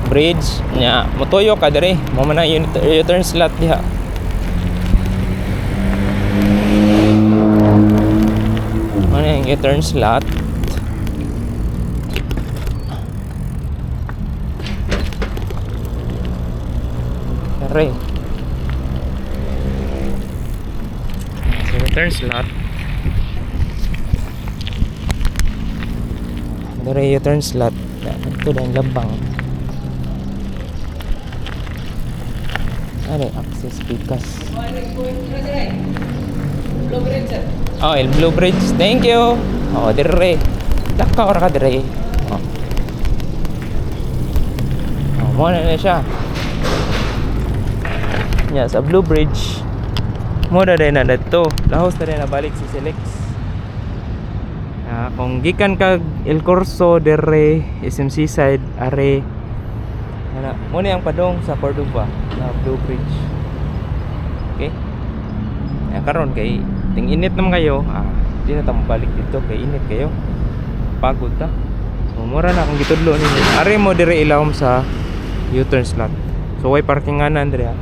bridge nya motoyo ka dire mo man ang U-turn slot diha. Ano yung U-turn slot? Dire so U-turn slot. Dire U-turn slot. Ito na yung labang. Ano yung access pikas? Oh, el Blue Bridge. Thank you. Oh, dire. Lakaw ra ka dire. Oh. Oh, mo na siya. Nya sa Blue Bridge. Mo na din na dito. Lahos na rin na balik si CCLEX. Kung gikan kag El Corso dire SMC side are ana mo ni ang padong sa Cordoba na Blue Bridge. Okay? Karon kay ting init naman kayo, di na ta balik dito kay init kayo. Pagod ta. So mura na kung gitudlo ninyo. Are mo dire ilawom sa U-turn slot. So way parkinganan dire.